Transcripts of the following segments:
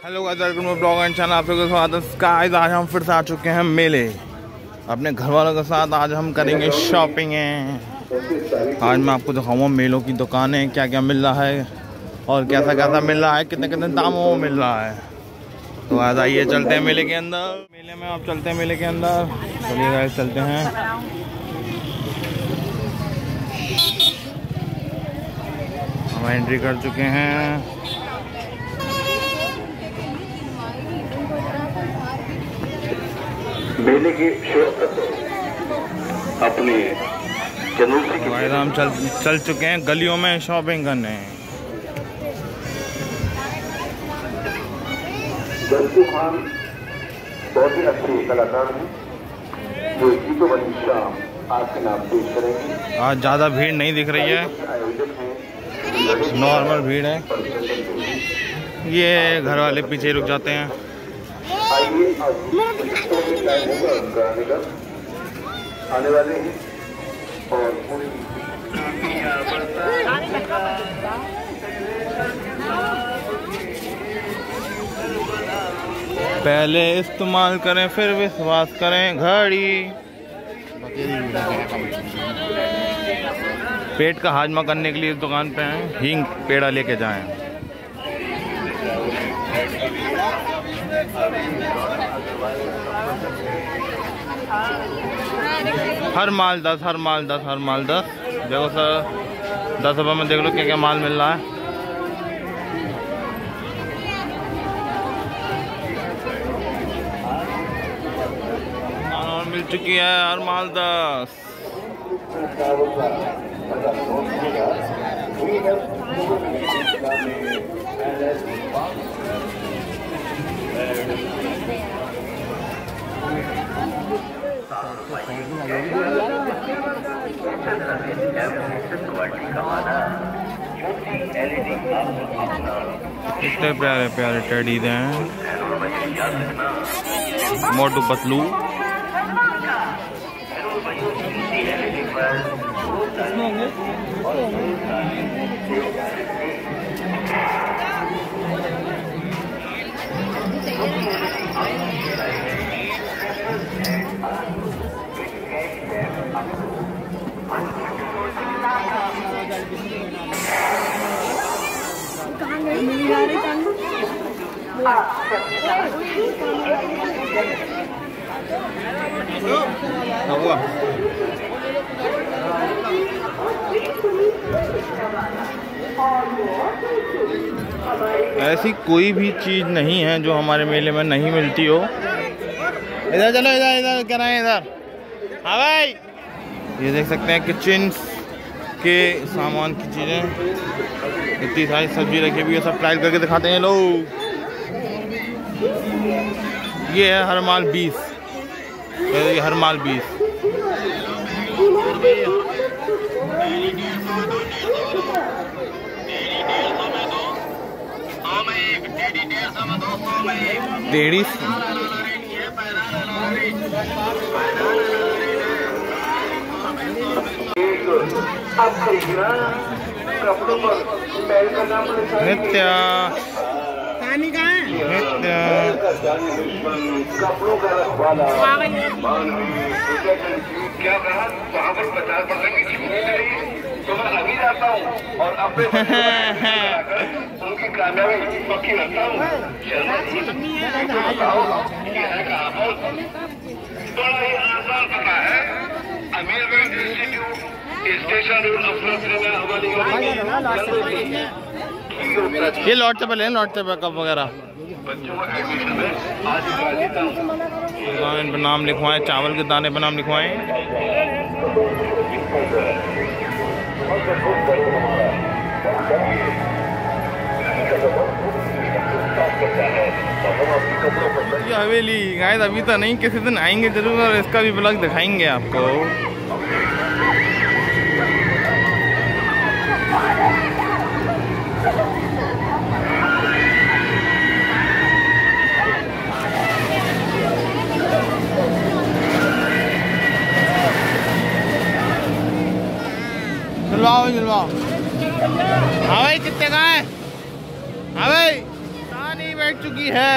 Hello blog and channel, आप लोगों का स्वागत है। आज हम फिर से आ चुके हैं मेले अपने घर वालों के साथ। आज हम करेंगे शॉपिंग। आज मैं आपको दिखाऊंगा मेलों की दुकानें, क्या क्या मिल रहा है और कैसा कैसा मिल रहा है, कितने कितने दामों में मिल रहा है। तो आज आइए चलते हैं मेले के अंदर। मेले में आप चलते हैं मेले के अंदर। चलिए गाइस चलते हैं। हम एंट्री कर चुके हैं। मेले के अपने हम चल चुके हैं गलियों में शॉपिंग करने। जल्दू खान बहुत ही अच्छे कलाकार हैं जो गीतों वाली शाम आपके नाम पेश करेंगे। आज ज़्यादा भीड़ नहीं दिख रही है, नॉर्मल भीड़ है। ये घर वाले पीछे रुक जाते हैं। आइए आने वाले हैं और पहले इस्तेमाल करें फिर विश्वास करें घड़ी। पेट का हाजमा करने के लिए इस दुकान पे हैं। हींग पेड़ा लेके जाएं। हर माल 10, हर माल 10, हर माल 10। देखो सर, 10 रुपये में देख लो क्या क्या माल मिल रहा है। और मिल चुकी है हर माल 10। कितने प्यारे प्यारे टेडी हैं। मोटू पतलू। ऐसी कोई भी चीज नहीं है जो हमारे मेले में नहीं मिलती हो। इधर चलो, इधर इधर क्या रहे हैं, इधर। हाँ भाई, ये देख सकते हैं किचन के सामान की चीजें। इतनी सारी सब्जी रखी हुई है, सब ट्राई करके दिखाते हैं लोग। ये है हर माल 20। ये हर माल 20। टेढ़ी नित्य कपड़ों का रखवाला क्या कहा, वहाँ पर 50% की छूट मिली। तो मैं अभी जाता हूँ और अपने उनकी कामयाबी पक्की रखता हूँ। बड़ा ही आसान पता है, अमीरगंज इंस्टीट्यूट स्टेशन ये लौटते पहले हैं, लौटते पे कप वगैरह। इन पर नाम लिखवाएं, चावल के दाने पर नाम लिखवाएं। ये हवेली गाइस अभी तो नहीं, किसी दिन आएंगे जरूर और इसका भी ब्लॉग दिखाएंगे आपको। जलवाओ। हाँ भाई, कितने का है? हाँ भाई, कहाँ नहीं बैठ चुकी है।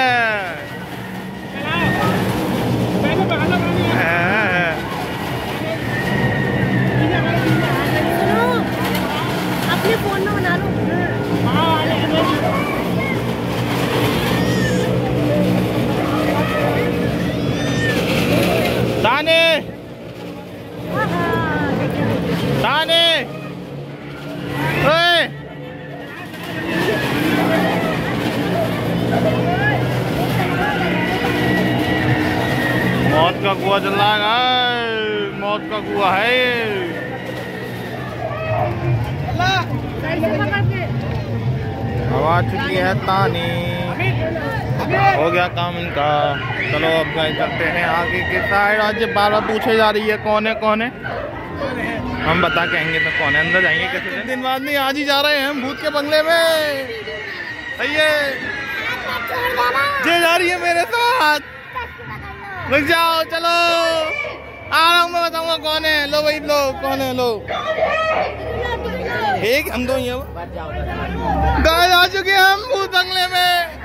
अपने फोन में बना लो। दाने दाने मौत का कुआं चल रहा है, मौत का कुआं है ये। अब आ चुकी है तानी, हो गया काम इनका। चलो अब गाइस चलते हैं आगे के साइड। आज बार बार पूछे जा रही है कौन है कौन है, हम बता के आएंगे तो कौन है। अंदर जाएंगे कैसे दिन बाद नहीं, आज ही जा रहे हैं हम भूत के बंगले में। सही है, जे जा रही है मेरे साथ, लग जाओ। चलो आ रहा हूँ, मैं बताऊंगा कौन है। लो भाई लो, कौन है लो, एक हम दो ही गाइस आ चुके हैं हम भूत बंगले में।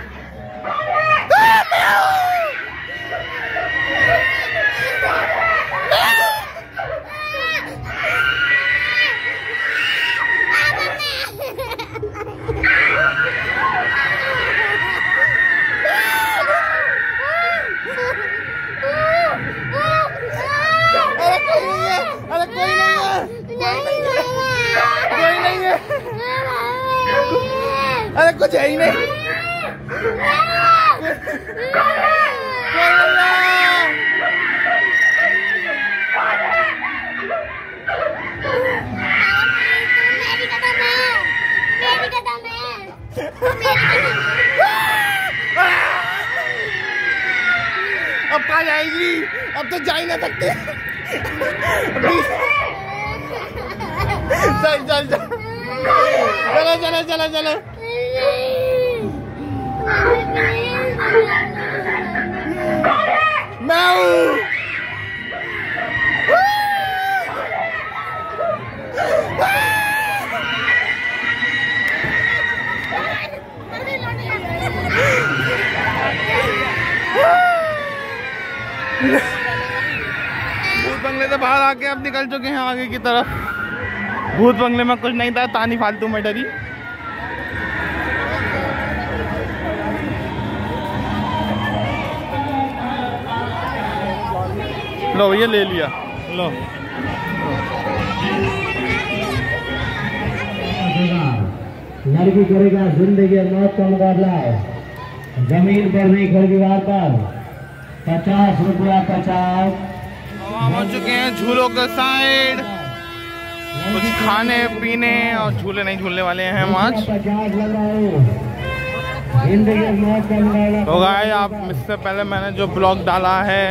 अरे कोई नहीं है, कोई नहीं है, अरे कुछ है ही नहीं। अब कहाँ जाएगी, अब तो जा ही ना सकते। चल चल चल, चलो चलो चलो चलो। मैं हूँ। भूत बंगले से बाहर आके अब निकल चुके हैं आगे की तरफ। भूत बंगले में कुछ नहीं था, तानी फालतू में डरी। लो ये ले लिया, लो। लड़की करेगा जिंदगी और मौत का मुकाबला। जमीन पर नहीं खड़ी दीवार पर 50 रुपया 50। हो चुके हैं झूलों के साइड, कुछ खाने पीने और झूले नहीं झूलने वाले हैं हम आज। तो गाइस आप इससे पहले मैंने जो ब्लॉग डाला है,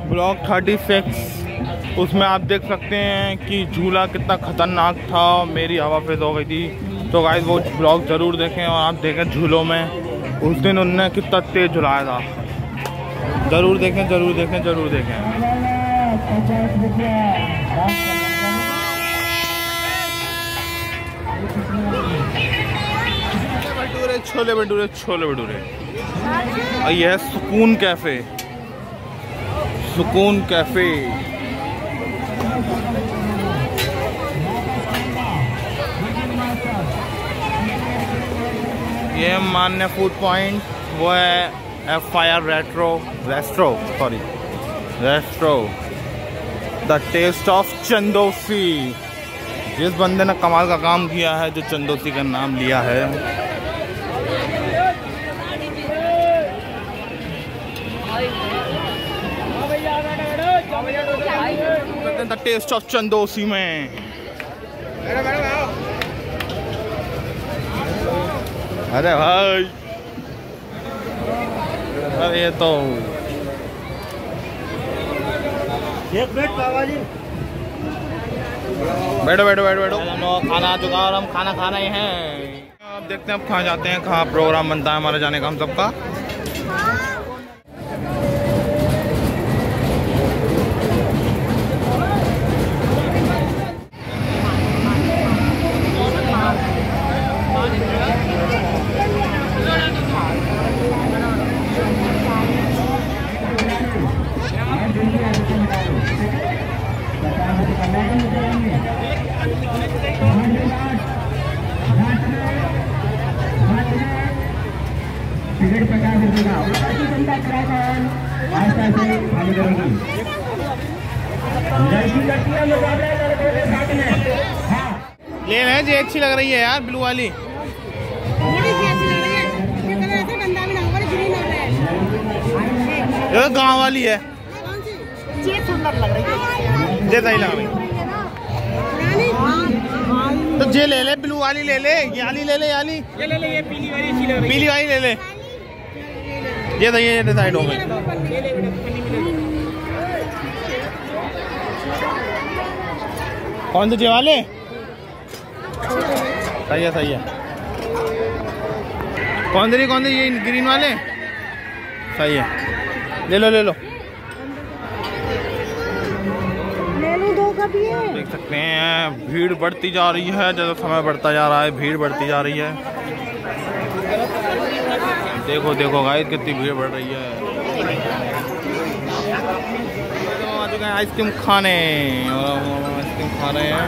ब्लॉग 36, उसमें आप देख सकते हैं कि झूला कितना खतरनाक था, मेरी हवा फेज हो गई थी। तो गाइस वो ब्लॉग जरूर देखें और आप देखें झूलों में उस दिन उनने कितना तेज झुलाया था। जरूर देखें जरूर देखें जरूर देखें। भटूरे छोले भटूरे छोले भटूरे। और यह है सुकून कैफे, सुकून कैफे। ये मान्य फूड पॉइंट वो है FIR restro the taste of Chandausi. जिस बंदे ने कमाल का काम किया है, जो चंदौसी का नाम लिया है। द टेस्ट ऑफ चंदौसी में अरे भाई, अरे ये तो एक मिनट बाबा जी, बैठो बैठो बैठो बैठो। खाना आ चुका और हम खाना खा रहे हैं। अब देखते हैं अब कहाँ जाते हैं, कहाँ प्रोग्राम बनता है हमारे जाने का हम सबका। टिकट 50 रुपए का। बाकी जनता किराया आस्था से भाग करेगी। लड़की लड़कियां मुकाबला लड़कों के साथ में। हाँ ले रहे हैं, ये अच्छी लग रही है यार ब्लू वाली। ये गाँव वाली है, ये सुंदर लग रही है। ये सही लग रही है तो ये ले ले, ब्लू वाली ले ले, ये वाली ले ले, ये ले ले, ये पीली वाली अच्छी लग रही है, पीली वाली ले ले। ये सही है, ये डिसाइड हो गई। कौन से ये वाले? सही है, सही है। कौन से ये ग्रीन वाले? सही है, ले लो ले लो। दो का भी है। देख सकते हैं भीड़ बढ़ती जा रही है, जैसा समय बढ़ता जा रहा है भीड़ बढ़ती जा रही है। देखो देखो गाइस कितनी भीड़ बढ़ रही है। तो आ चुके हैं आइसक्रीम खाने, और आइसक्रीम खा रहे हैं।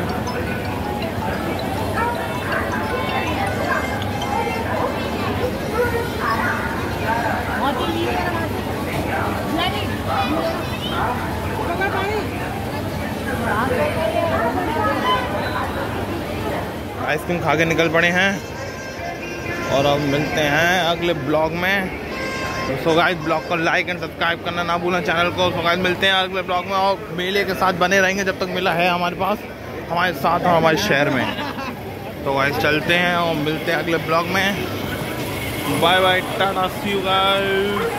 आइसक्रीम खा के निकल पड़े हैं और अब मिलते हैं अगले ब्लॉग में। सो गाइस ब्लॉग को लाइक एंड सब्सक्राइब करना ना भूलना चैनल को। सो गाइस मिलते हैं अगले ब्लॉग में और मेले के साथ बने रहेंगे जब तक मेला है हमारे पास, हमारे साथ और हमारे शहर में। तो गाइस चलते हैं और मिलते हैं अगले ब्लॉग में। Bye bye, tata, see you guys.